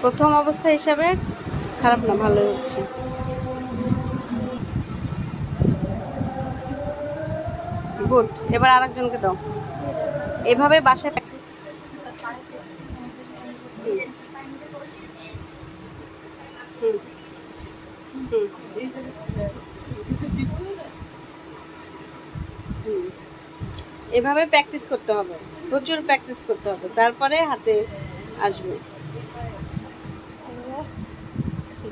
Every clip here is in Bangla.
প্রথম অবস্থা হিসাবে খারাপ না, ভালোই হচ্ছে। গুড। এবার আরেকজনকে দাও। এভাবে বাসায় এভাবে প্র্যাকটিস করতে হবে, প্রচুর প্র্যাকটিস করতে হবে, তারপরে হাতে আসবে।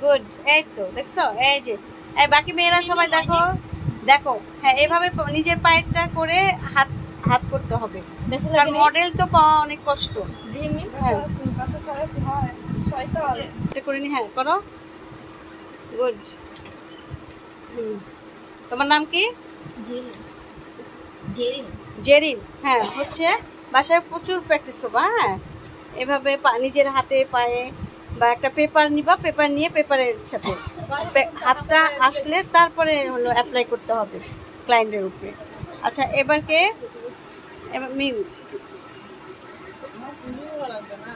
গুড। এই তো দেখছো, এই যে এই বাকি মেয়েরা সবাই দেখো দেখো। হ্যাঁ, এভাবে নিজের পায়েরটা করে হাত হাত করতে হবে, কারণ মডেল তো পাওয়া অনেক কষ্ট। হ্যাঁ এটা করে নি। হ্যাঁ করো। গুড। তোমার নাম কি? জেরিন। হ্যাঁ হচ্ছে, বাসায় প্রচুর প্র্যাকটিস করবা। হ্যাঁ, এভাবে নিজের হাতে পায়ে বা একটা পেপার নিবা, পেপার নিয়ে পেপারের সাথে হাতটা আসলে তারপরে হলো অ্যাপ্লাই করতে হবে ক্লায়েন্টের উপরে। আচ্ছা এবার কে? এবার মিম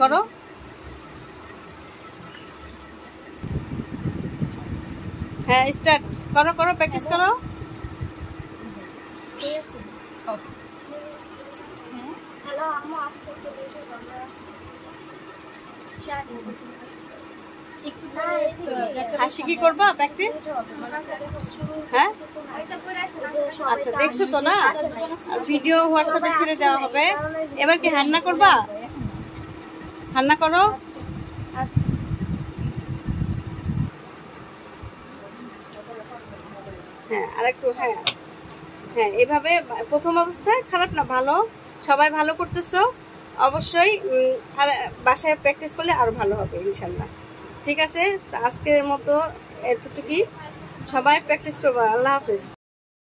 করো। হ্যাঁ স্টার্ট করো, করো প্র্যাকটিস করো। হ্যালো আম্মু, আজকে একটু লেট হবে, আমরা আসছি। হাসি কি করবা প্র্যাকটিস? হ্যাঁ আচ্ছা, দেখছো তো না, ভিডিও হোয়াটসঅ্যাপে ছেড়ে দেওয়া হবে। এবার কি হান্না করবা? হান্না করো। হ্যাঁ আরেকটু। হ্যাঁ হ্যাঁ, এভাবে প্রথম অবস্থায় খারাপ না, ভালো, সবাই ভালো করতেছো অবশ্যই। আর বাসায় প্র্যাকটিস করলে আরো ভালো হবে ইনশাল্লাহ। ঠিক আছে, আজকের মতো এতটুকুই। সবাই প্র্যাকটিস করবা। আল্লাহ হাফেজ।